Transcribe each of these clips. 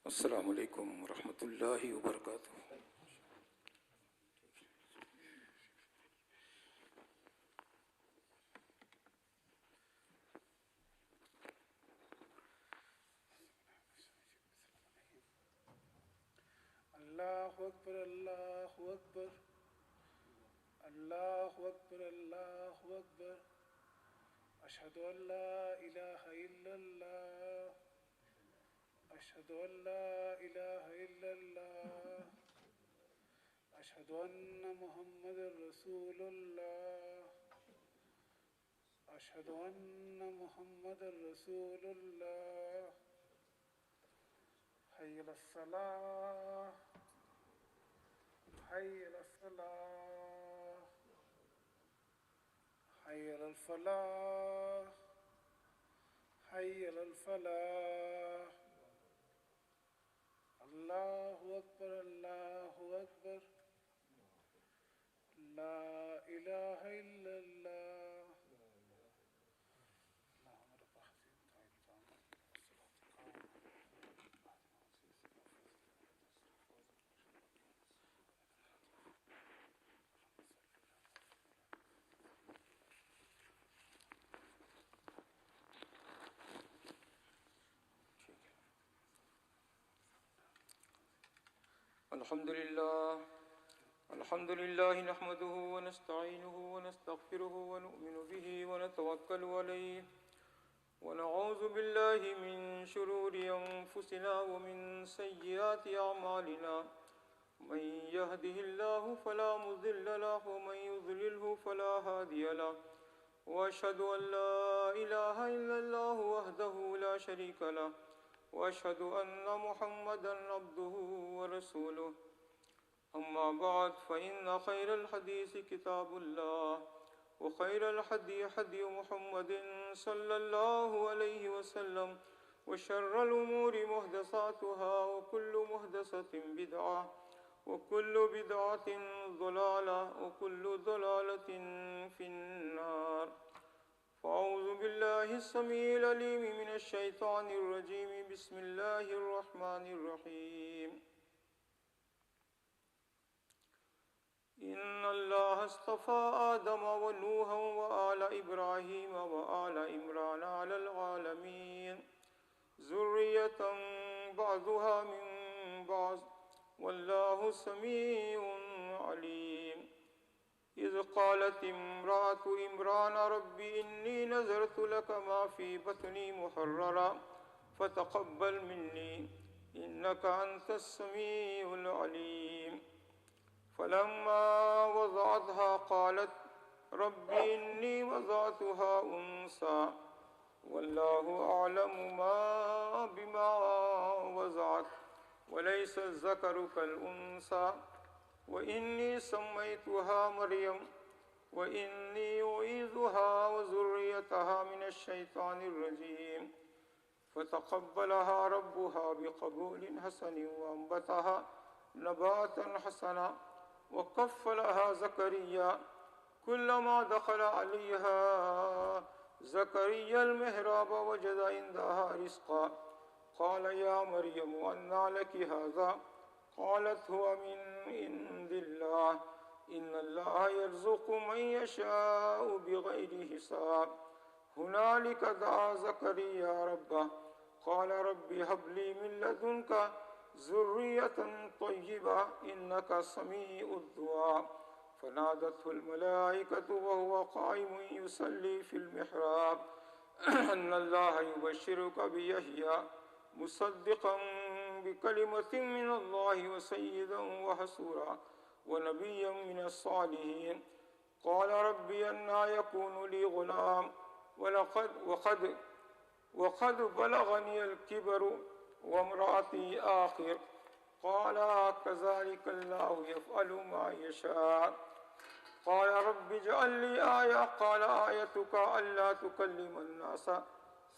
السلام علیکم ورحمۃ اللہ وبرکاتہ۔ اللہ اکبر اللہ اکبر اللہ اکبر اللہ اکبر اشہد ان لا الہ الا اللہ اشہد ان لا الہ الا اللہ اشہد ان محمد رسول اللہ اشہد ان محمد رسول اللہ حی علی الصلاۃ حی علی الصلاۃ حی علی الفلاح حی علی الفلاح اللہ اکبر اللہ اکبر لا الہ الا اللہ الحمد لله نحمده ونستعينه ونستغفره ونؤمن به ونتوكل عليه ونعوذ بالله من شرور أنفسنا ومن سيئات أعمالنا من يهده الله فلا مضل له ومن يضلله فلا هادي له وأشهد أن لا إله إلا الله وحده لا شريك له وأشهد أن محمدا عبده ورسوله أما بعد فإن خير الحديث كتاب الله وخير الهدي هدي محمد صلى الله عليه وسلم وشر الأمور محدثاتها وكل محدثة بدعة وكل بدعة ضلالة وكل ضلالة في النار فأعوذ بالله السميع العليم من الشيطان الرجيم بسم الله الرحمن الرحيم إن الله اصطفى آدم ونوحا وآل إبراهيم وآل عمران على العالمين ذرية بعضها من بعض والله سميع عليم إذ قالت امرأة عمران رب إني نذرت لك ما في بطني محررا فتقبل مني إنك أنت السميع العليم فلما وضعتها قالت رب إني وضعتها أنثى والله أعلم بما وضعت وليس الذكر كالأنثى وإني سميتها مريم وإني أعيذها وذريتها من الشيطان الرجيم فتقبلها ربها بقبول حسن وأنبتها نباتا حسنا وكفلها زكريا كلما دخل عليها زكريا المحراب وجد عندها رزقا قال يا مريم أنى لك هذا قالت هو من عند الله إن الله يرزق من يشاء بغير حساب هنالك دعا زكريا ربه قال رب هب لي من لدنك ذرية طيبة إنك سميع الدعاء فنادته الملائكة وهو قائم يصلي في المحراب أن الله يبشرك بيحيى مصدقا بكلمة من الله وسيدا وحسورا ونبيا من الصالحين قال ربي أنى يكون لي غلام وقد بلغني الكبر وامرأتي آخر قال كذلك الله يفعل ما يشاء قال رب اجعل لي آية قال آيتك ألا تكلم الناس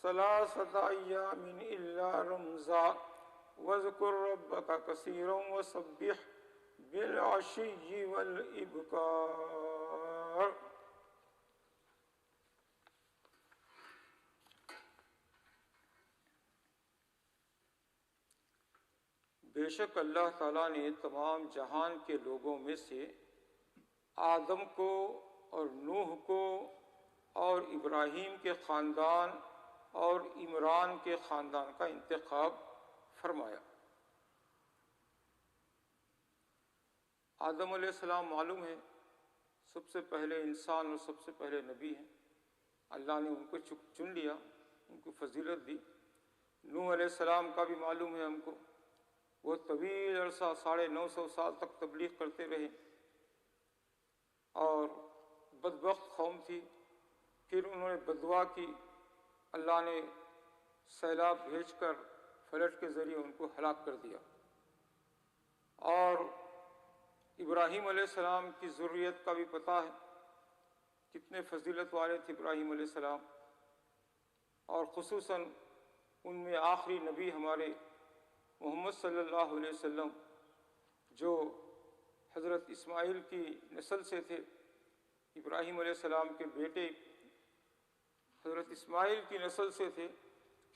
3 أيام إلا رمزا واذكر ربك كثيرا وسبح بالعشي والإبكار بے شک اللہ تعالیٰ نے تمام جہان کے لوگوں میں سے آدم کو اور نوح کو اور ابراہیم کے خاندان اور عمران کے خاندان کا انتخاب فرمایا۔ آدم علیہ السلام معلوم ہے سب سے پہلے انسان اور سب سے پہلے نبی ہیں، اللہ نے ان کو چن لیا، ان کو فضیلت دی۔ نوح علیہ السلام کا بھی معلوم ہے ہم کو، وہ طویل عرصہ 950 سال تک تبلیغ کرتے رہے اور بدبخت قوم تھی، پھر انہوں نے بددعا کی، اللہ نے سیلاب بھیج کر فلٹ کے ذریعے ان کو ہلاک کر دیا۔ اور ابراہیم علیہ السلام کی ذریت کا بھی پتہ ہے کتنے فضیلت والے تھے ابراہیم علیہ السلام، اور خصوصاً ان میں آخری نبی ہمارے محمد صلی اللہ علیہ وسلم جو حضرت اسماعیل کی نسل سے تھے، ابراہیم علیہ السلام کے بیٹے حضرت اسماعیل کی نسل سے تھے،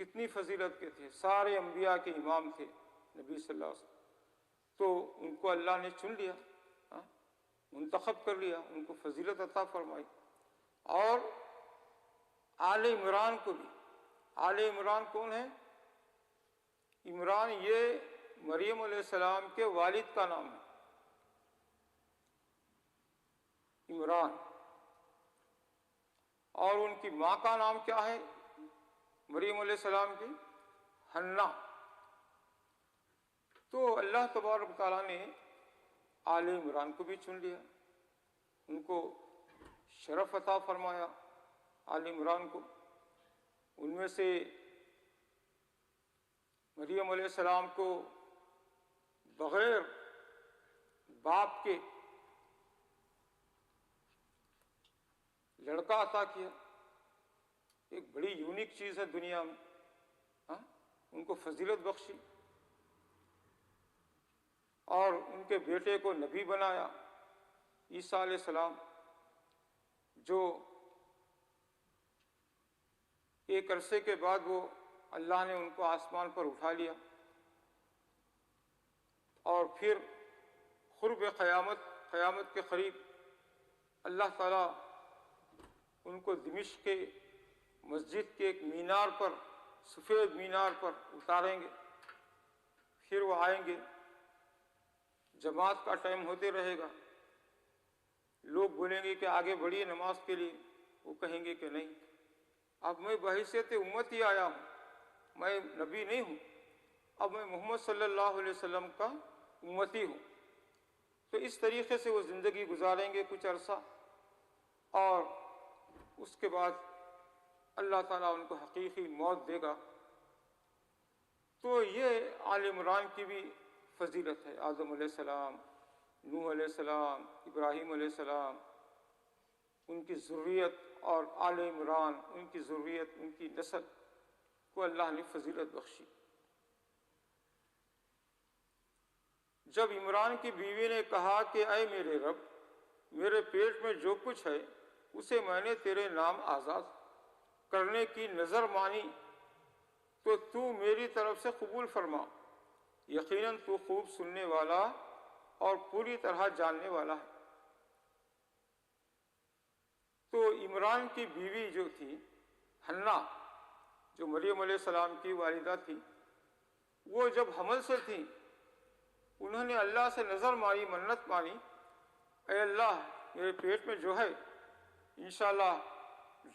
کتنی فضیلت کے تھے، سارے انبیاء کے امام تھے نبی صلی اللہ علیہ وسلم۔ تو ان کو اللہ نے چن لیا، منتخب کر لیا، ان کو فضیلت عطا فرمائی۔ اور آل عمران کو بھی، آل عمران کون ہے؟ عمران یہ مریم علیہ السلام کے والد کا نام ہے، عمران۔ اور ان کی ماں کا نام کیا ہے مریم علیہ السلام کی؟ حنا۔ تو اللہ تبارک تعالیٰ نے آل عمران کو بھی چن لیا، ان کو شرف عطا فرمایا آل عمران کو۔ ان میں سے مریم علیہ السلام کو بغیر باپ کے لڑکا عطا کیا، ایک بڑی یونیک چیز ہے دنیا میں، ان کو فضیلت بخشی، اور ان کے بیٹے کو نبی بنایا عیسیٰ علیہ السلام، جو ایک عرصے کے بعد وہ اللہ نے ان کو آسمان پر اٹھا لیا، اور پھر قرب قیامت کے قریب اللہ تعالیٰ ان کو دمشق کے مسجد کے ایک مینار پر، سفید مینار پر اتاریں گے، پھر وہ آئیں گے، جماعت کا ٹائم ہوتے رہے گا، لوگ بولیں گے کہ آگے بڑھیے نماز کے لیے، وہ کہیں گے کہ نہیں، اب میں بحیثیت امت ہی آیا ہوں، میں نبی نہیں ہوں، اب میں محمد صلی اللہ علیہ وسلم کا امتی ہوں۔ تو اس طریقے سے وہ زندگی گزاریں گے کچھ عرصہ، اور اس کے بعد اللہ تعالیٰ ان کو حقیقی موت دے گا۔ تو یہ آل عمران کی بھی فضیلت ہے، آدم علیہ السلام، نوح علیہ السلام، ابراہیم علیہ السلام، ان کی ذریت، اور آل عمران، ان کی ذریت، ان کی نسل کو اللہ نے فضیلت بخشی۔ جب عمران کی بیوی نے کہا کہ اے میرے رب، میرے پیٹ میں جو کچھ ہے اسے میں نے تیرے نام آزاد کرنے کی نظر مانی، تو تو میری طرف سے قبول فرما، یقیناً تو خوب سننے والا اور پوری طرح جاننے والا ہے۔ تو عمران کی بیوی جو تھی حنا، جو مریم علیہ السلام کی والدہ تھی، وہ جب حمل سے تھی، انہوں نے اللہ سے نظر مانی، منت مانی، اے اللہ میرے پیٹ میں جو ہے انشاءاللہ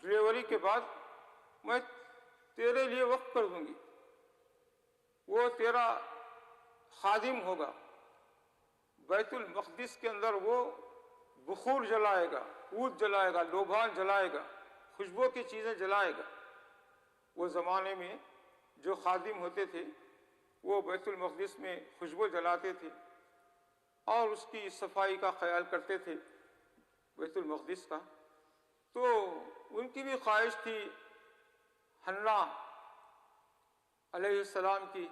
ڈلیوری کے بعد میں تیرے لیے وقف کر دوں گی، وہ تیرا خادم ہوگا، بیت المقدس کے اندر وہ بخور جلائے گا، عود جلائے گا، لوبان جلائے گا، خوشبو کی چیزیں جلائے گا۔ وہ زمانے میں جو خادم ہوتے تھے وہ بیت المقدس میں خوشبو جلاتے تھے اور اس کی صفائی کا خیال کرتے تھے بیت المقدس کا۔ تو ان کی بھی خواہش تھی حنا علیہ السلام کی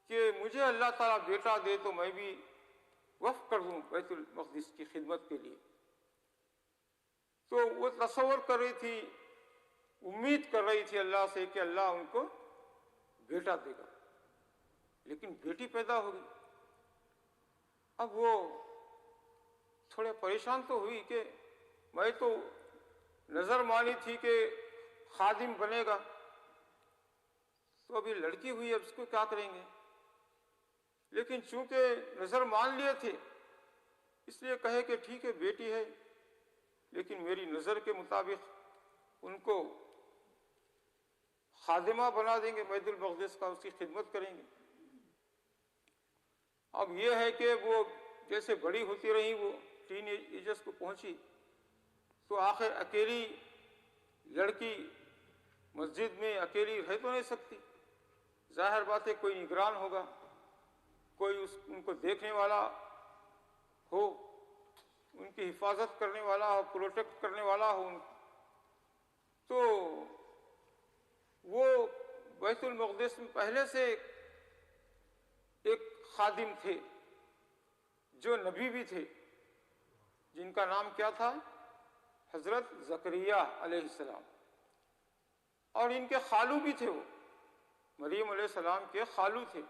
کہ مجھے اللہ تعالیٰ بیٹا دے تو میں بھی وقف کر دوں بیت المقدس کی خدمت کے لیے۔ تو وہ تصور کر رہی تھی، امید کر رہی تھی اللہ سے کہ اللہ ان کو بیٹا دے گا۔ لیکن بیٹی پیدا ہو گئی۔ اب وہ تھوڑے پریشان تو ہوئی کہ میں تو نظر مانی تھی کہ خادم بنے گا، تو ابھی لڑکی ہوئی، اب اس کو کیا کریں گے؟ لیکن چونکہ نظر مان لیے تھے اس لیے کہے کہ ٹھیک ہے بیٹی ہے، لیکن میری نظر کے مطابق ان کو خادمہ بنا دیں گے بیت المقدس کا، اس کی خدمت کریں گے۔ اب یہ ہے کہ وہ جیسے بڑی ہوتی رہی، وہ ٹین ایجز کو پہنچی، تو آخر اکیلی لڑکی مسجد میں اکیلی رہ تو نہیں سکتی، ظاہر بات ہے کوئی نگران ہوگا، کوئی ان کو دیکھنے والا ہو، ان کی حفاظت کرنے والا ہو، پروٹیکٹ کرنے والا ہو۔ تو وہ بیت المقدس میں پہلے سے ایک خادم تھے جو نبی بھی تھے، جن کا نام کیا تھا؟ حضرت زکریا علیہ السلام، اور ان کے خالو بھی تھے، وہ مریم علیہ السلام کے خالو تھے۔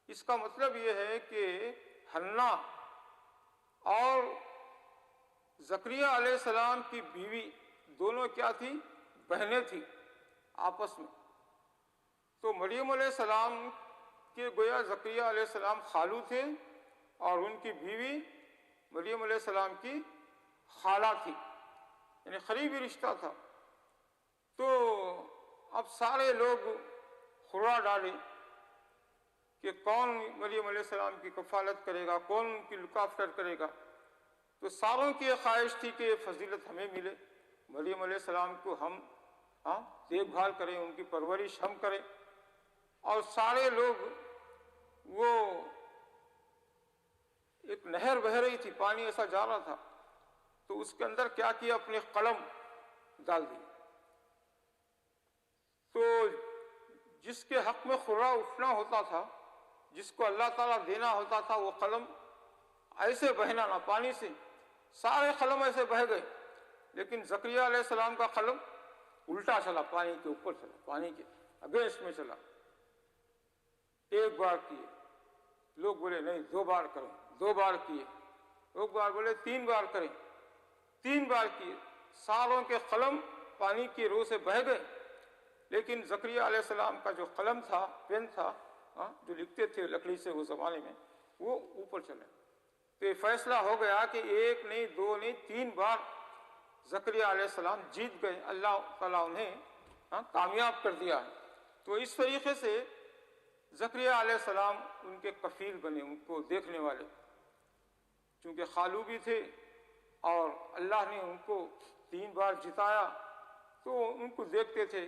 اس کا مطلب یہ ہے کہ حنا اور زکریا علیہ السلام کی بیوی دونوں کیا تھی؟ بہنیں تھیں آپس میں۔ تو مریم علیہ السلام کے گویا زکریا علیہ السلام خالو تھے، اور ان کی بیوی مریم علیہ السلام کی خالہ تھی، یعنی قریبی رشتہ تھا۔ تو اب سارے لوگ ہرا ڈالے کہ کون مریم علیہ السلام کی کفالت کرے گا، کون ان کی لک آفٹر کرے گا۔ تو ساروں کی یہ خواہش تھی کہ یہ فضیلت ہمیں ملے، مریم علیہ السلام کو ہم دیکھ بھال کریں، ان کی پرورش ہم کریں۔ اور سارے لوگ، وہ ایک نہر بہہ رہی تھی، پانی ایسا جا رہا تھا، تو اس کے اندر کیا کیا؟ اپنے قلم ڈال دی۔ تو جس کے حق میں خرا اٹھنا ہوتا تھا، جس کو اللہ تعالیٰ دینا ہوتا تھا، وہ قلم ایسے بہنا نہ، پانی سے سارے قلم ایسے بہہ گئے، لیکن زکریا علیہ السلام کا قلم الٹا چلا، پانی کے اوپر چلا، پانی کے اگینسٹ میں چلا۔ ایک بار کیے، لوگ بولے نہیں 2 بار کریں، 2 بار کیے، لوگ بولے 3 بار کریں، 3 بار کیے، ساروں کے قلم پانی کی رو سے بہہ گئے، لیکن زکریا علیہ السلام کا جو قلم تھا، پین تھا، جو لکھتے تھے لکڑی سے اس زمانے میں، وہ اوپر چلے۔ تو یہ فیصلہ ہو گیا کہ 1 نہیں 2 نہیں 3 بار زکریا علیہ السلام جیت گئے، اللہ تعالیٰ انہیں کامیاب کر دیا ہے۔ تو اس طریقے سے زکریا علیہ السلام ان کے کفیل بنے، ان کو دیکھنے والے، چونکہ خالو بھی تھے اور اللہ نے ان کو 3 بار جتایا، تو ان کو دیکھتے تھے،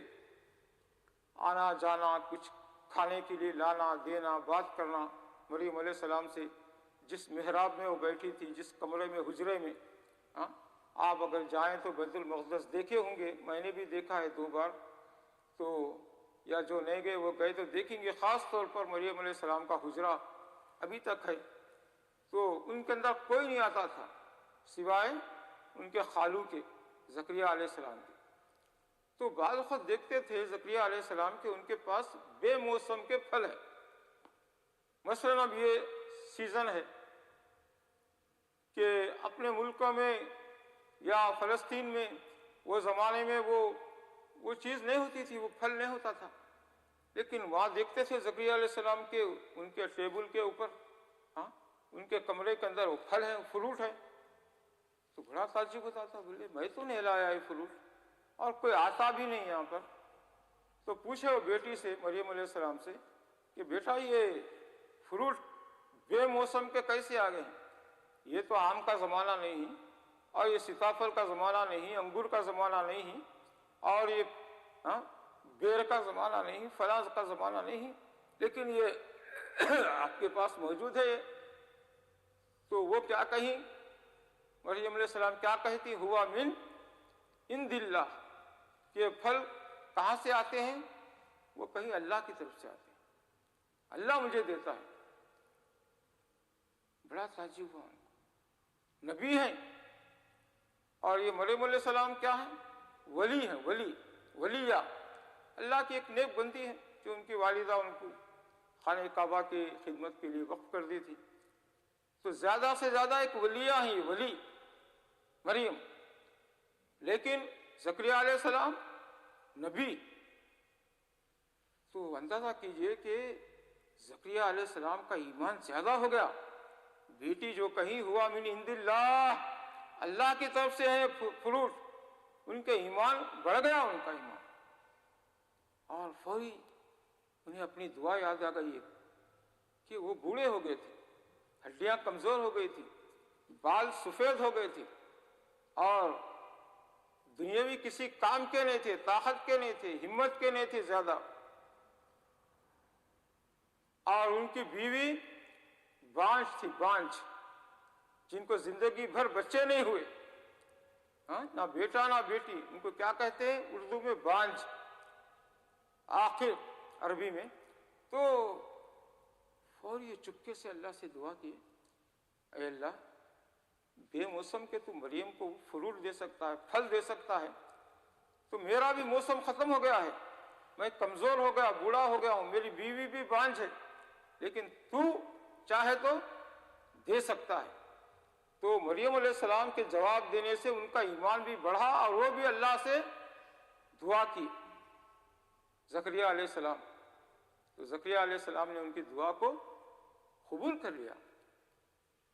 آنا جانا، کچھ کھانے کے لیے لانا دینا، بات کرنا مریم علیہ السلام سے، جس محراب میں وہ بیٹھی تھی، جس کمرے میں، حجرے میں۔ آپ اگر جائیں تو بیت المقدس دیکھے ہوں گے، میں نے بھی دیکھا ہے 2 بار، تو یا جو نہیں گئے وہ گئے تو دیکھیں گے، خاص طور پر مریم علیہ السلام کا حجرہ ابھی تک ہے۔ تو ان کے اندر کوئی نہیں آتا تھا سوائے ان کے خالو کے، زکریا علیہ السلام کے۔ تو بعض وقت دیکھتے تھے زکریا علیہ السلام کے ان کے پاس بے موسم کے پھل ہیں۔ مثلاً اب یہ سیزن ہے کہ اپنے ملکوں میں یا فلسطین میں وہ زمانے میں وہ چیز نہیں ہوتی تھی، وہ پھل نہیں ہوتا تھا، لیکن وہاں دیکھتے تھے زکریا علیہ السلام کے ان کے ٹیبل کے اوپر، ان کے کمرے کے اندر وہ پھل ہیں، فروٹ ہے۔ تو بڑا تعجب ہوتا تھا، بولے میں تو نہیں لایا یہ فروٹ، اور کوئی آتا بھی نہیں یہاں پر۔ تو پوچھے وہ بیٹی سے، مریم علیہ السلام سے، کہ بیٹا یہ فروٹ بے موسم کے کیسے آ گئے ہیں؟ یہ تو آم کا زمانہ نہیں، اور یہ سیتافل کا زمانہ نہیں، انگور کا زمانہ نہیں، اور یہ بیر کا زمانہ نہیں، فلاں کا زمانہ نہیں، لیکن یہ آپ کے پاس موجود ہے۔ تو وہ کیا کہیں، مریم علیہ السلام کیا کہتی؟ ہوا من عند اللہ، کہ پھل کہاں سے آتے ہیں؟ وہ کہیں اللہ کی طرف سے آتے ہیں، اللہ مجھے دیتا ہے۔ بڑا تعجب ہوا، نبی ہیں، اور یہ مریم علیہ السلام کیا ہیں؟ ولی ہیں، ولیہ، اللہ کی ایک نیک بندی ہے، جو ان کی والدہ ان کو خانہ کعبہ کی خدمت کے لیے وقف کر دی تھی. تو زیادہ سے زیادہ ایک ولیہ ہی ولی مریم، لیکن زکریا علیہ السلام نبی. تو اندازہ کیجئے کہ زکریا علیہ السلام کا ایمان زیادہ ہو گیا. بیٹی جو کہیں ہوا من عند اللہ، اللہ کی طرف سے ہے فروٹ، ان کے ایمان بڑھ گیا، ان کا ایمان. اور فوری انہیں اپنی دعا یاد آ گئی کہ وہ بوڑھے ہو گئے تھے، ہڈیاں کمزور ہو گئی تھی، بال سفید ہو گئے تھے، اور دنیاوی کسی کام کے نہیں تھے، طاقت کے نہیں تھے، ہمت کے نہیں تھے زیادہ. اور ان کی بیوی بانجھ تھی، بانجھ، جن کو زندگی بھر بچے نہیں ہوئے، نہ بیٹا نہ بیٹی. ان کو کیا کہتے ہیں اردو میں؟ بانجھ، آخر عربی میں. تو فوری چپکے سے اللہ سے دعا کی، اے اللہ، بے موسم کے تو مریم کو فروٹ دے سکتا ہے، پھل دے سکتا ہے، تو میرا بھی موسم ختم ہو گیا ہے، میں کمزور ہو گیا، بوڑھا ہو گیا ہوں، میری بیوی بھی بانجھ ہے، لیکن تو چاہے تو دے سکتا ہے. تو مریم علیہ السلام کے جواب دینے سے ان کا ایمان بھی بڑھا، اور وہ بھی اللہ سے دعا کی زکریا علیہ السلام. تو زکریا علیہ السلام نے ان کی دعا کو قبول کر لیا.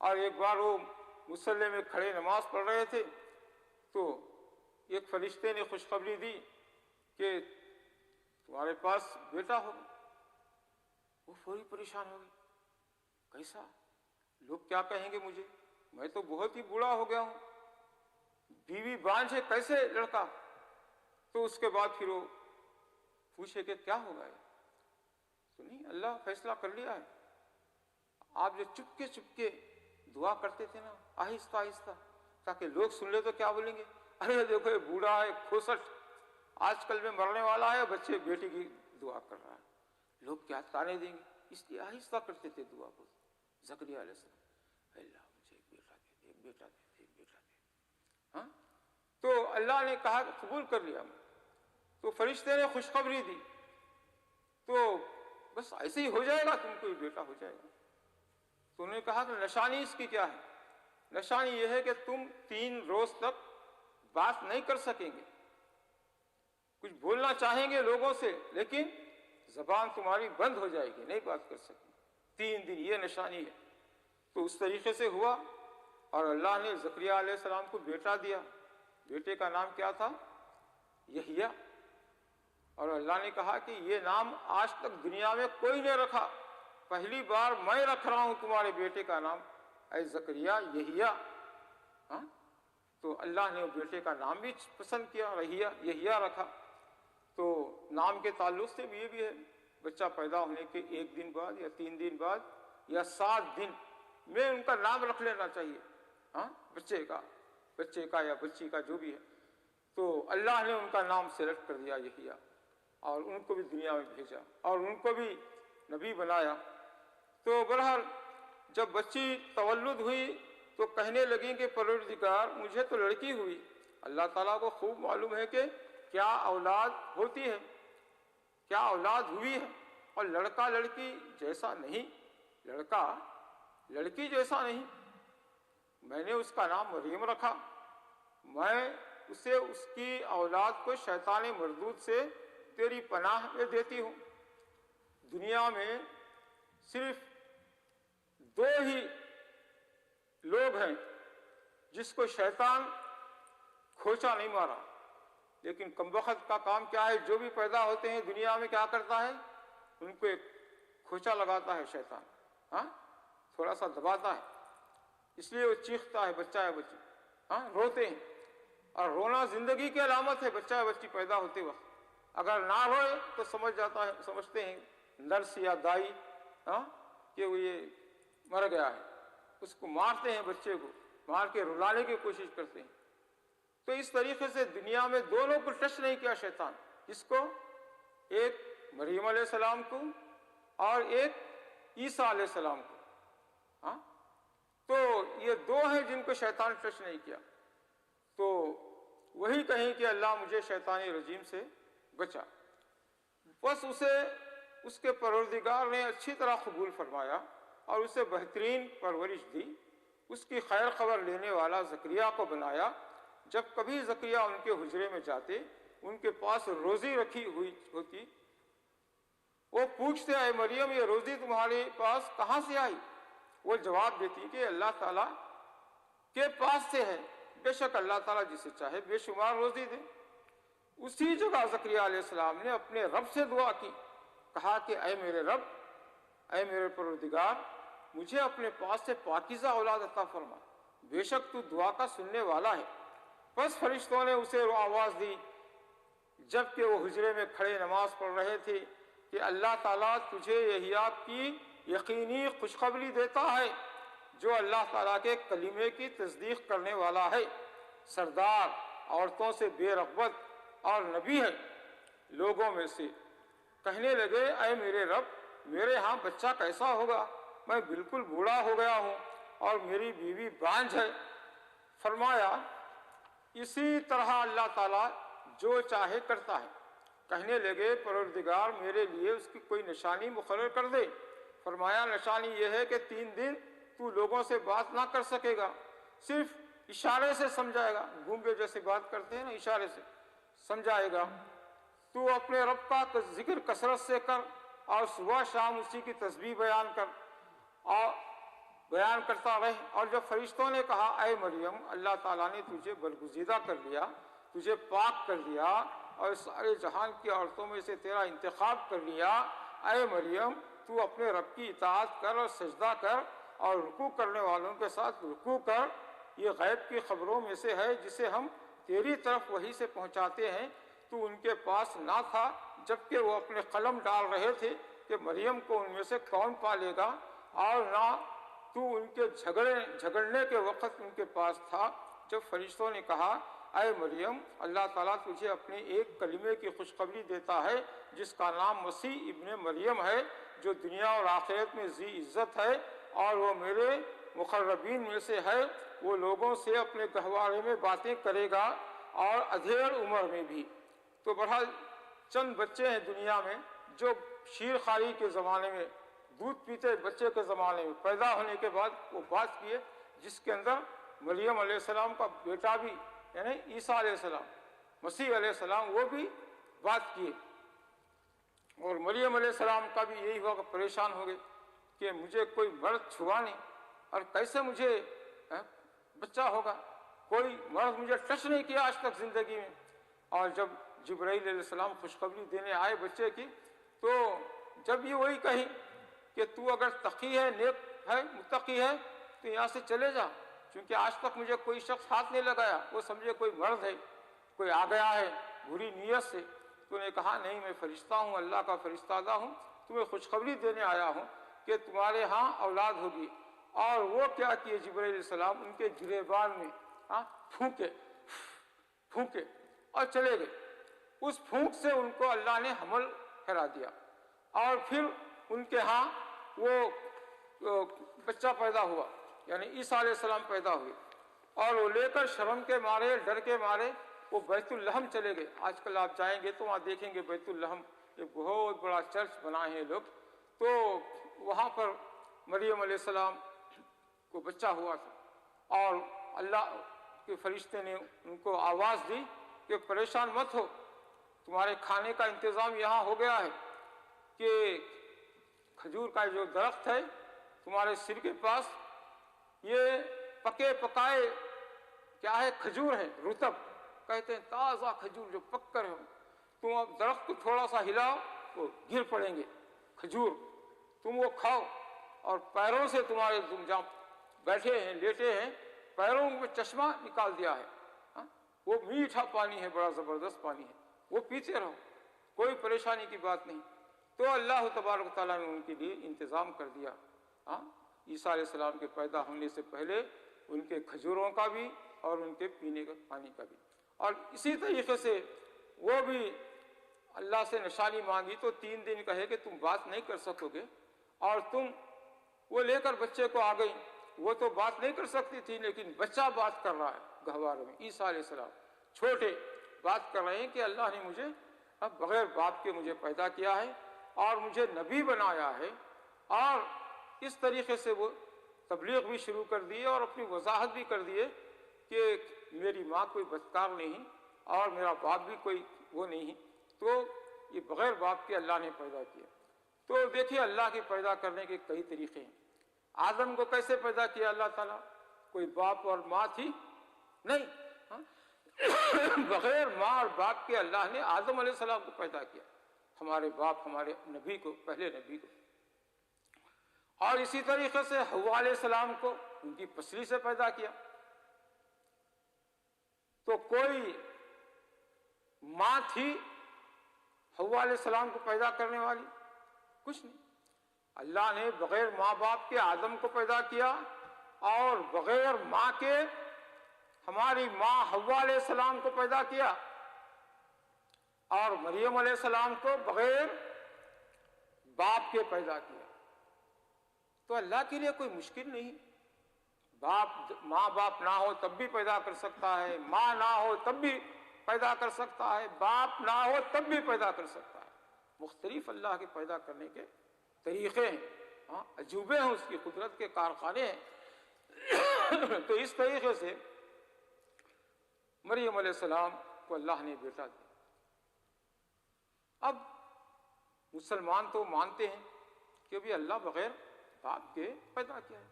اور ایک بار وہ مصلی میں کھڑے نماز پڑھ رہے تھے، تو ایک فرشتے نے خوشخبری دی کہ تمہارے پاس بیٹا ہوگا. وہ فوری پریشان ہو گئی، کیسا؟ لوگ کیا کہیں گے مجھے؟ میں تو بہت ہی بوڑھا ہو گیا ہوں، بیوی بانجھ ہے، کیسے لڑکا؟ تو اس کے بعد پھر وہ پوچھے کہ کیا ہوگا یہ؟ تو نہیں، اللہ فیصلہ کر لیا ہے. آپ جو چپکے چپکے دعا کرتے تھے نا، آہستہ آہستہ، تاکہ لوگ سن لے تو کیا بولیں گے؟ ارے دیکھو یہ بوڑھا ہے، کھوسٹ، آج کل میں مرنے والا ہے، بچے بیٹی کی دعا کر رہا ہے، لوگ کیا تانے دیں گے؟ اس لیے آہستہ کرتے تھے دعا کو. زکریا علیہ السلام، اللہ مجھے ایک بیٹا دے دے، ایک بیٹا دے دے، ایک بیٹا دے. ہاں، تو اللہ نے کہا کہ قبول کر لیا. تو فرشتے نے خوشخبری دی، تو بس ایسے ہی ہو جائے گا، تم کو یہ بیٹا ہو جائے گا. تو انہوں نے کہا کہ نشانی اس کی کیا ہے؟ نشانی یہ ہے کہ تم 3 روز تک بات نہیں کر سکیں گے، کچھ بولنا چاہیں گے لوگوں سے، لیکن زبان تمہاری بند ہو جائے گی، نہیں بات کر سکیں. 3 دن، یہ نشانی ہے. تو اس طریقے سے ہوا، اور اللہ نے زکریا علیہ السلام کو بیٹا دیا. بیٹے کا نام کیا تھا؟ یحییٰ. اور اللہ نے کہا کہ یہ نام آج تک دنیا میں کوئی نہیں رکھا، پہلی بار میں رکھ رہا ہوں تمہارے بیٹے کا نام، اے زکریا، یحییٰ. ہاں، تو اللہ نے بیٹے کا نام بھی پسند کیا، یحییٰ رکھا. تو نام کے تعلق سے بھی یہ بھی ہے، بچہ پیدا ہونے کے 1 دن بعد یا 3 دن بعد یا 7 دن میں ان کا نام رکھ لینا چاہیے. ہاں، بچے کا یا بچی کا جو بھی ہے. تو اللہ نے ان کا نام سلیکٹ کر دیا یحییٰ، اور ان کو بھی دنیا میں بھیجا، اور ان کو بھی نبی بنایا. تو بہرحال جب بچی تولد ہوئی تو کہنے لگیں کہ پروردگار، مجھے تو لڑکی ہوئی، اللہ تعالیٰ کو خوب معلوم ہے کہ کیا اولاد ہوتی ہے، کیا اولاد ہوئی ہے. اور لڑکا لڑکی جیسا نہیں، لڑکا لڑکی جیسا نہیں. میں نے اس کا نام مریم رکھا. میں اسے اس کی اولاد کو شیطان مردود سے تیری پناہ میں دیتی ہوں. دنیا میں صرف 2 ہی لوگ ہیں جس کو شیطان کھوچا نہیں مارا، لیکن کمبخت کا کام کیا ہے؟ جو بھی پیدا ہوتے ہیں دنیا میں کیا کرتا ہے؟ ان کو ایک کھوچا لگاتا ہے شیطان. ہاں، تھوڑا سا دباتا ہے، اس لیے وہ چیختا ہے بچہ یا بچی. ہاں، روتے ہیں، اور رونا زندگی کی علامت ہے. بچہ یا بچی پیدا ہوتے وقت اگر نہ روئے تو سمجھتے ہیں نرس یا دائی کہ وہ یہ مر گیا ہے. اس کو مارتے ہیں، بچے کو مار کے رلانے کی کوشش کرتے ہیں. تو اس طریقے سے دنیا میں 2 لوگوں کو ٹچ نہیں کیا شیطان. اس کو؟ ایک مریم علیہ السلام کو، اور ایک عیسیٰ علیہ السلام کو. ہاں، تو یہ 2 ہیں جن کو شیطان ٹچ نہیں کیا. تو وہی کہیں کہ اللہ مجھے شیطانی رجیم سے بچا. بس اسے اس کے پروردگار نے اچھی طرح قبول فرمایا اور اسے بہترین پرورش دی. اس کی خیر خبر لینے والا زکریا کو بنایا. جب کبھی زکریا ان کے حجرے میں جاتے ان کے پاس روزی رکھی ہوئی ہوتی. وہ پوچھتے اے مریم یہ روزی تمہارے پاس کہاں سے آئی؟ وہ جواب دیتی کہ اللہ تعالیٰ کے پاس سے ہے، بے شک اللہ تعالیٰ جسے چاہے بے شمار روزی دے. اسی جگہ زکریا علیہ السلام نے اپنے رب سے دعا کی، کہا کہ اے میرے رب، اے میرے پروردگار، مجھے اپنے پاس سے پاکیزہ اولاد عطا فرما، بے شک تو دعا کا سننے والا ہے. بس فرشتوں نے اسے آواز دی جب کہ وہ حجرے میں کھڑے نماز پڑھ رہے تھے کہ اللہ تعالیٰ تجھے یحییٰ کی یقینی خوشخبری دیتا ہے جو اللہ تعالیٰ کے کلمے کی تصدیق کرنے والا ہے، سردار عورتوں سے بے رغبت اور نبی ہے. لوگوں میں سے کہنے لگے اے میرے رب، میرے ہاں بچہ کیسا ہوگا؟ میں بالکل بوڑھا ہو گیا ہوں اور میری بیوی بانجھ ہے. فرمایا اسی طرح اللہ تعالیٰ جو چاہے کرتا ہے. کہنے لگے پروردگار میرے لیے اس کی کوئی نشانی مقرر کر دے. فرمایا نشانی یہ ہے کہ 3 دن تو لوگوں سے بات نہ کر سکے گا، صرف اشارے سے سمجھائے گا. گونگے جیسے بات کرتے ہیں نا، اشارے سے سمجھائے گا. تو اپنے رب کا ذکر کثرت سے کر اور صبح شام اسی کی تسبیح بیان کرتا رہے. اور جب فرشتوں نے کہا اے مریم اللہ تعالیٰ نے تجھے برگزیدہ کر لیا، تجھے پاک کر لیا اور سارے جہان کی عورتوں میں سے تیرا انتخاب کر لیا، اے مریم تو اپنے رب کی اطاعت کر اور سجدہ کر اور رکوع کرنے والوں کے ساتھ رکوع کر. یہ غیب کی خبروں میں سے ہے جسے ہم تیری طرف وحی سے پہنچاتے ہیں. تو ان کے پاس نہ تھا جبکہ وہ اپنے قلم ڈال رہے تھے کہ مریم کو ان میں سے کون پالے گا، اور نہ تو ان کے جھگڑنے کے وقت ان کے پاس تھا جب فرشتوں نے کہا اے مریم اللہ تعالیٰ تجھے اپنے ایک کلمے کی خوشخبری دیتا ہے جس کا نام مسیح ابن مریم ہے، جو دنیا اور آخرت میں ذی عزت ہے اور وہ میرے مقربین میں سے ہے. وہ لوگوں سے اپنے گہوارے میں باتیں کرے گا اور ادھیڑ عمر میں بھی. تو بہرحال چند بچے ہیں دنیا میں جو شیر خواری کے زمانے میں، دودھ پیتے بچے کے زمانے میں پیدا ہونے کے بعد وہ بات کیے، جس کے اندر مریم علیہ السلام کا بیٹا بھی یعنی عیسیٰ علیہ السلام، مسیح علیہ السلام، وہ بھی بات کیے. اور مریم علیہ السلام کا بھی یہی ہوا کہ پریشان ہو گئے کہ مجھے کوئی مرد چھوا نہیں اور کیسے مجھے بچہ ہوگا، کوئی مرد مجھے ٹچ نہیں کیا آج تک زندگی میں. اور جب جبرائیل علیہ السلام خوشخبری دینے آئے بچے کی، تو جب یہ وہی کہی کہ تو اگر تقی ہے، نیک ہے، متقی ہے تو یہاں سے چلے جا، کیونکہ آج تک مجھے کوئی شخص ہاتھ نہیں لگایا. وہ سمجھے کوئی مرد ہے، کوئی آ گیا ہے بری نیت سے. تو نے کہا نہیں، میں فرشتہ ہوں، اللہ کا فرستادہ ہوں، تمہیں خوشخبری دینے آیا ہوں کہ تمہارے ہاں اولاد ہوگی. اور وہ کیا کیے جبرائیل علیہ السلام ان کے گریبان میں پھونکے اور چلے گئے. اس پھونک سے ان کو اللہ نے حمل کرا دیا اور پھر ان کے ہاں وہ بچہ پیدا ہوا، یعنی عیسیٰ علیہ السلام پیدا ہوئے. اور وہ لے کر شرم کے مارے، ڈر کے مارے وہ بیت الحم چلے گئے. آج کل آپ جائیں گے تو وہاں دیکھیں گے بیت الحم ایک بہت بڑا چرچ بنائے ہیں لوگ. تو وہاں پر مریم علیہ السلام کو بچہ ہوا تھا اور اللہ کے فرشتے نے ان کو آواز دی کہ پریشان مت ہو، تمہارے کھانے کا انتظام یہاں ہو گیا ہے کہ کھجور کا جو درخت ہے تمہارے سر کے پاس، یہ پکے پکائے کیا ہے، کھجور ہے، رطب کہتے ہیں، تازہ کھجور جو پک کر ہو. تم اب درخت کو تھوڑا سا ہلاؤ وہ گر پڑیں گے کھجور، تم وہ کھاؤ. اور پیروں سے تمہارے تم جہاں بیٹھے ہیں لیٹے ہیں پیروں میں چشمہ نکال دیا ہے، وہ میٹھا پانی ہے، بڑا زبردست پانی ہے، وہ پیتے رہو، کوئی پریشانی کی بات نہیں. تو اللہ تبارک تعالیٰ نے ان کے لیے انتظام کر دیا. عیسیٰ علیہ السلام کے پیدا ہونے سے پہلے ان کے کھجوروں کا بھی اور ان کے پینے کا پانی کا بھی. اور اسی طریقے سے وہ بھی اللہ سے نشانی مانگی تو 3 دن کہے کہ تم بات نہیں کر سکو گے. اور وہ لے کر بچے کو آ گئی. وہ تو بات نہیں کر سکتی تھی لیکن بچہ بات کر رہا ہے گہوارے میں. عیسیٰ علیہ السلام چھوٹے بات کر رہے ہیں کہ اللہ نے مجھے اب بغیر باپ کے مجھے پیدا کیا ہے اور مجھے نبی بنایا ہے، اور اس طریقے سے وہ تبلیغ بھی شروع کر دی اور اپنی وضاحت بھی کر دیے کہ میری ماں کوئی بدکار نہیں اور میرا باپ بھی کوئی وہ نہیں، تو یہ بغیر باپ کے اللہ نے پیدا کیا۔ تو دیکھیے اللہ کے پیدا کرنے کے کئی طریقے ہیں۔ آدم کو کیسے پیدا کیا اللہ تعالیٰ؟ کوئی باپ اور ماں تھی نہیں، بغیر ماں اور باپ کے اللہ نے آدم علیہ السلام کو پیدا کیا، ہمارے باپ، ہمارے نبی کو، پہلے نبی کو۔ اور اسی طریقے سے حوا علیہ السلام کو ان کی پسلی سے پیدا کیا۔ تو کوئی ماں تھی حوا علیہ السلام کو پیدا کرنے والی؟ کچھ نہیں۔ اللہ نے بغیر ماں باپ کے آدم کو پیدا کیا اور بغیر ماں کے ہماری ماں حوا علیہ السلام کو پیدا کیا، اور مریم علیہ السلام کو بغیر باپ کے پیدا کیا۔ تو اللہ کے لیے کوئی مشکل نہیں، ماں باپ نہ ہو تب بھی پیدا کر سکتا ہے، ماں نہ ہو تب بھی پیدا کر سکتا ہے، باپ نہ ہو تب بھی پیدا کر سکتا ہے۔ مختلف اللہ کے پیدا کرنے کے طریقے ہیں، عجوبے ہیں، اس کی قدرت کے کارخانے ہیں۔ تو اس طریقے سے مریم علیہ السلام کو اللہ نے بیٹا دیا۔ اب مسلمان تو مانتے ہیں کہ بھی اللہ بغیر باپ کے پیدا کیا ہے،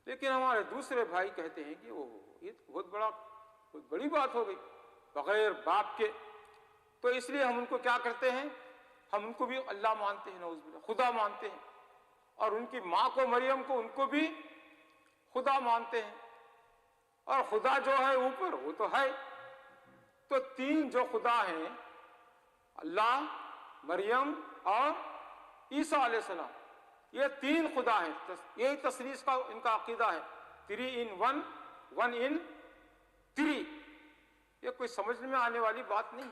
لیکن ہمارے دوسرے بھائی کہتے ہیں کہ یہ بہت بڑی بات ہو گئی، بغیر باپ کے۔ تو اس لیے ہم ان کو کیا کرتے ہیں؟ ہم ان کو بھی اللہ مانتے ہیں، نعوذ باللہ، خدا مانتے ہیں، اور ان کی ماں کو، مریم کو، ان کو بھی خدا مانتے ہیں۔ اور خدا جو ہے اوپر، وہ تو ہے۔ تو تین جو خدا ہیں، اللہ، مریم اور عیسیٰ علیہ السلام، یہ تین خدا ہیں۔ یہی تثلیث کا ان کا عقیدہ ہے، 3 in 1، 1 in 3۔ یہ کوئی سمجھنے میں آنے والی بات نہیں۔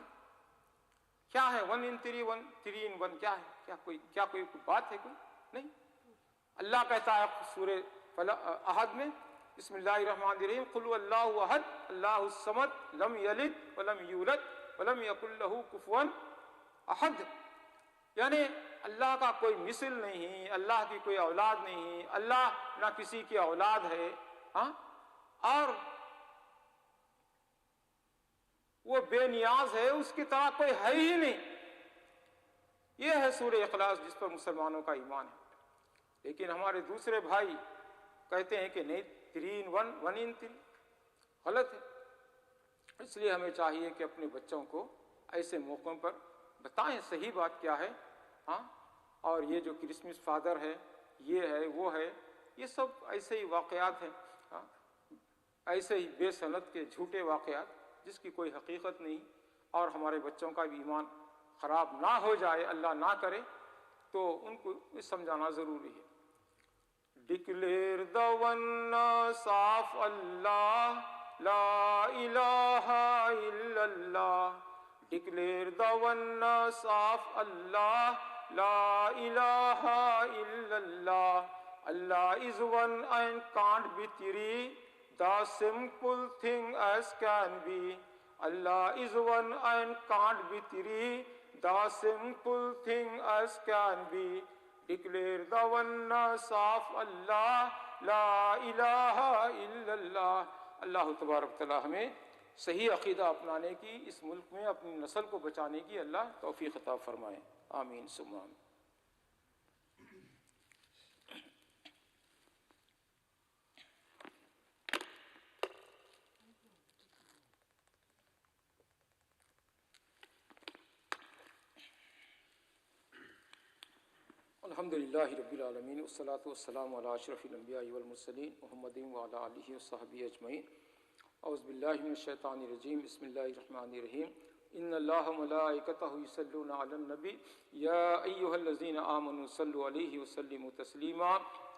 کیا ہے 1 in 3، 3 in 1 کیا ہے؟ کیا کوئی بات ہے؟ کوئی نہیں۔ اللہ کہتا ہے سورہ احد میں، بسم اللہ الرحمن الرحیم، قل هو اللہ احد اللہ الصمد لم یلد ولم یولد ولم یکن له کفوا احد۔ یعنی اللہ کا کوئی مثل نہیں، اللہ کی کوئی اولاد نہیں، اللہ نہ کسی کی اولاد ہے، اور وہ بے نیاز ہے، اس کی طرح کوئی ہے ہی نہیں۔ یہ ہے سورہ اخلاص جس پر مسلمانوں کا ایمان ہے۔ لیکن ہمارے دوسرے بھائی کہتے ہیں کہ نہیں، 3 in 1، 1 in 3، غلط ہے۔ اس لیے ہمیں چاہیے کہ اپنے بچوں کو ایسے موقعوں پر بتائیں صحیح بات کیا ہے۔ اور یہ جو کرسمس فادر ہے، یہ ہے، وہ ہے، یہ سب ایسے ہی واقعات ہیں، ایسے ہی بے سند کے جھوٹے واقعات جس کی کوئی حقیقت نہیں۔ اور ہمارے بچوں کا بھی ایمان خراب نہ ہو جائے، اللہ نہ کرے، تو ان کو سمجھانا ضروری ہے۔ Declare the oneness of Allah, La ilaha illallah. Declare the oneness of Allah, La ilaha illallah. Allah is one and can't be three, the simple thing as can be. Allah is one and can't be three, the simple thing as can be. Declare the oneness of Allah, La ilaha illallah. اللہ تبارک تعالیٰ ہمیں صحیح عقیدہ اپنانے کی، اس ملک میں اپنی نسل کو بچانے کی اللہ توفیق عطا فرمائے، آمین ثم آمین۔ الحمدللہ رب العالمین، والصلاة والسلام علی اشرف الانبیاء والمرسلین محمد وعلی آلہ وصحبہ اجمعین۔ اعوذ باللہ من الشیطان الرجیم، بسم اللہ الرحمن الرحیم۔ ان اللہ ملائکتہ یصلون علی النبی یا ایہا الذین آمنوا صلوا علیہ وسلموا تسلیما۔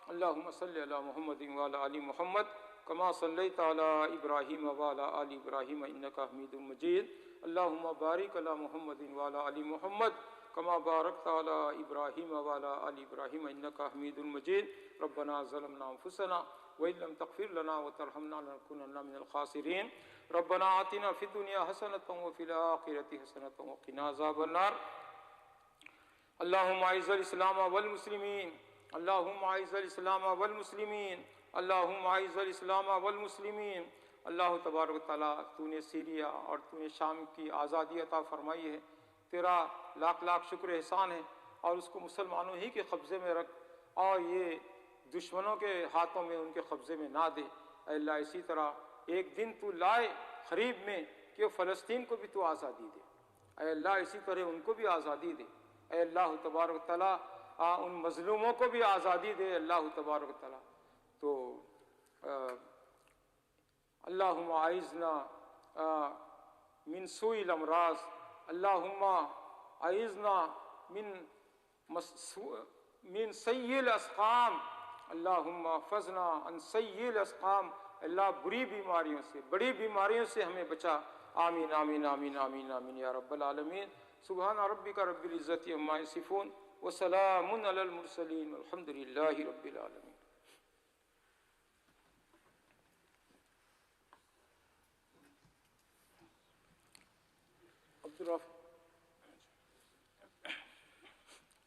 اللہم صل علی محمد وعلی آل محمد کما صلیت علی ابراہیم وعلی آل ابراہیم انک حمید مجید۔ اللہم بارک علی محمد وعلی آل محمد کما بارکت علی ابراہیم وعلی آل ابراہیم انک حمید مجید۔ ربنا ظلمنا انفسنا وإن لم تغفر لنا وترحمنا لنكونن من الخاسرين۔ ربنا آتنا في الدنيا حسنة وفي الآخرة حسنة وقنا عذاب النار۔ اللهم اعز الاسلام والمسلمین، اللهم اعز الاسلام والمسلمین، اللهم اعز الاسلام والمسلمین۔ اللہ تبارک و تعالیٰ تو نے سیریا اور تو نے شام کی آزادی عطا فرمائی ہے، تیرا لاکھ لاکھ شکر احسان ہے، اور اس کو مسلمانوں ہی کے قبضے میں رکھ، اور یہ دشمنوں کے ہاتھوں میں، ان کے قبضے میں نہ دے۔ اے اللہ اسی طرح ایک دن تو لائے قریب میں کہ فلسطین کو بھی تو آزادی دے، اے اللہ اسی طرح ان کو بھی آزادی دے، اے اللہ تبارک و تعالیٰ ان مظلوموں کو بھی آزادی دے اللہ تبارک و تعالیٰ۔ تو اللہم اعذنا من سوء الامراض، اللہم اعذنا من سیء الاسقام، اللہم احفظنا عن سیء الاسقام۔ اللہ بری بیماریوں سے، بڑی بیماریوں سے ہمیں بچا، آمین آمین آمین آمین آمین یا رب العالمین۔ سبحان ربک رب العزت عما یصفون وسلام علی المرسلین والحمد للہ رب العالمین۔ عبدالرافع،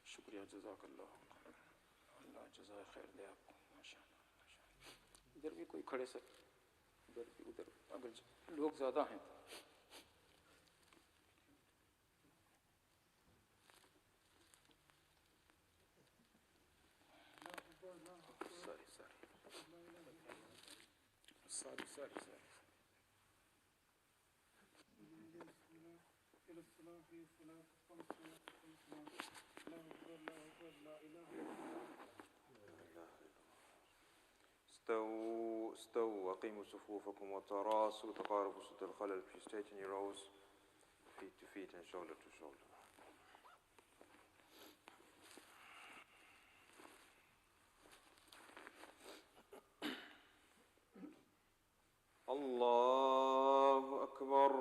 شکریہ، جزاک اللہ، اللہ جزائے خیر دے آپ کو، ماشاء اللہ۔ ادھر بھی کوئی کھڑے سر، ادھر بھی، ادھر اگر لوگ زیادہ ہیں تو۔ ساری استووا واقيموا صفوفكم وتراصوا تقاربوا صوت الخلل. Please straighten your rows, feet to feet and shoulder to shoulder. الله أكبر.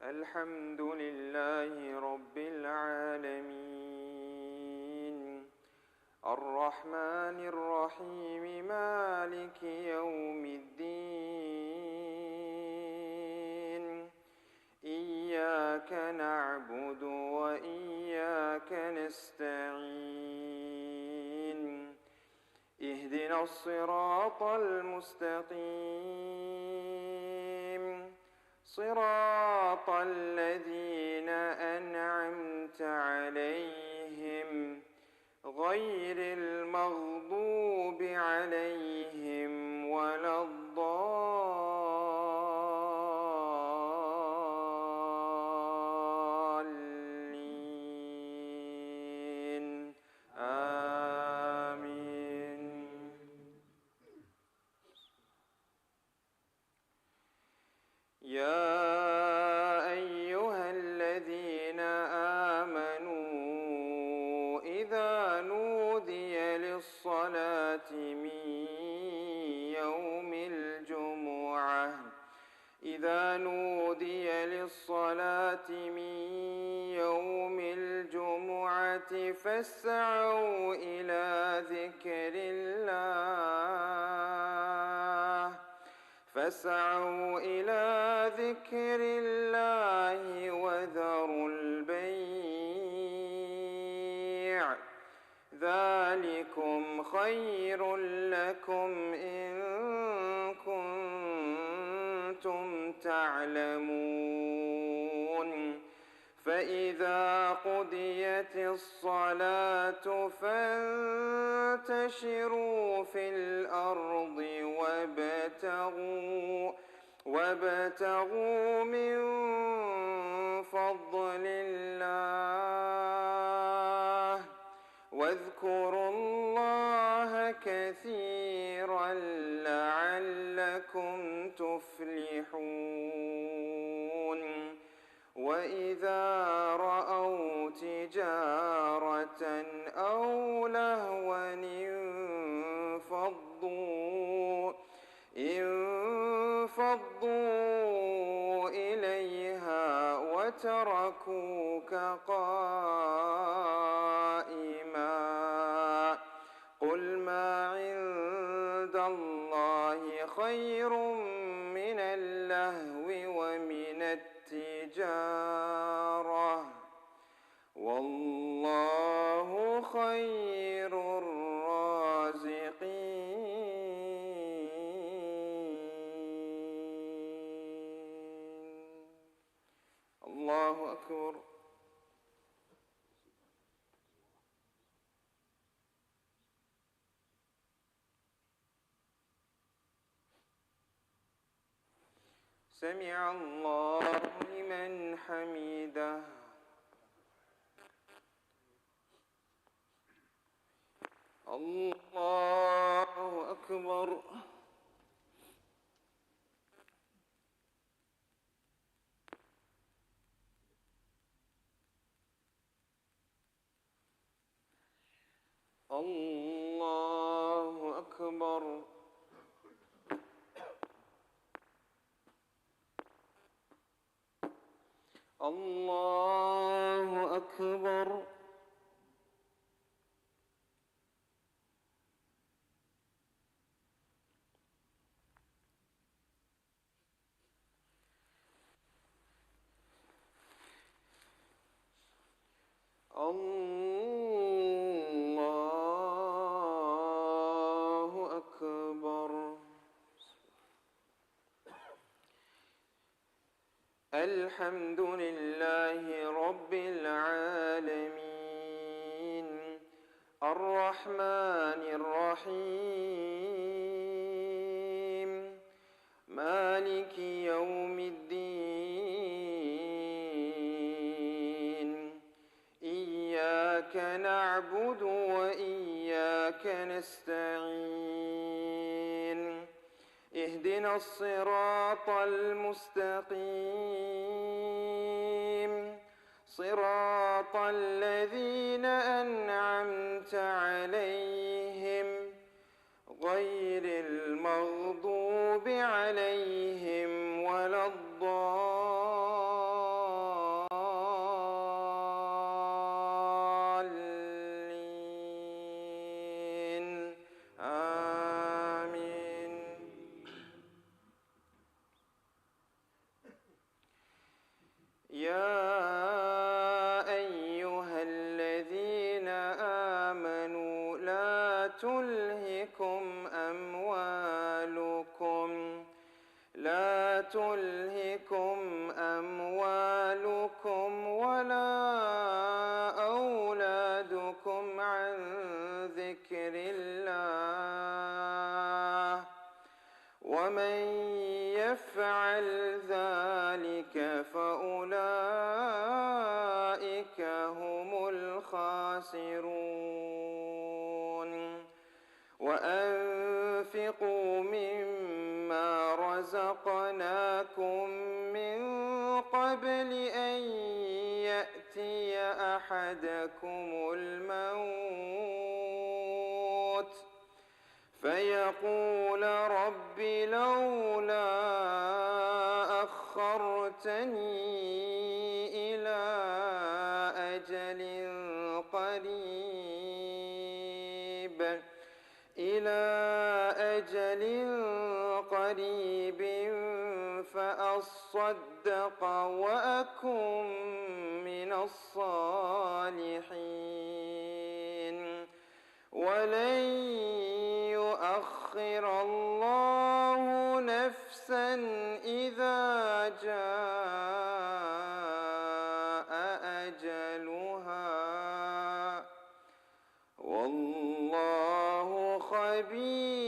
الحمد لله رب العالمين الرحمن الرحيم مالك يوم الدين إياك نعبد وإياك نستعين اهدنا الصراط المستقيم صراط الذين أنعمت عليهم غير المغضوب عليهم ولا الضالين آمين. يا أيها الذين آمنوا إذا نودي للصلاة من يوم الجمعة فاسعوا إلى ذكر الله وذروا البيع ذلكم خير لكم إن كنتم تعلمون. فإذا قضيت الصلاة فانتشروا في الأرض وابتغوا من فضل الله واذكروا الله كثيرا لعلكم تفلحون. وإذا رأوا تجارة أو لهوا انفضوا إليها وتركوك قائما خير الرازقين. الله أكبر. سمع الله لمن حمده. الله أكبر. الله أكبر. الله أكبر. الله أكبر. الحمد لله رب العالمين الرحمن الرحيم مالك يوم الدين إياك نعبد وإياك نستعين اهدنا الصراط المستقيم صراط الذين أنعمت عليهم غير المغضوب عليهم ولا الضالين آمين. يا أيها الذين آمنوا لا تلهكم أموالكم ولا أولادكم عن ذكر الله ومن يفعل ذلك فأولئك هم الخاسرون. وأنفقوا مما رزقناكم من قبل أن يأتي أحدكم الموت فيقول رب لولا أخرتني إلى أجل قريب فأصدق وأكن من الصالحين ولن يؤخر الله نفسا إذا جاء أجلها والله خبير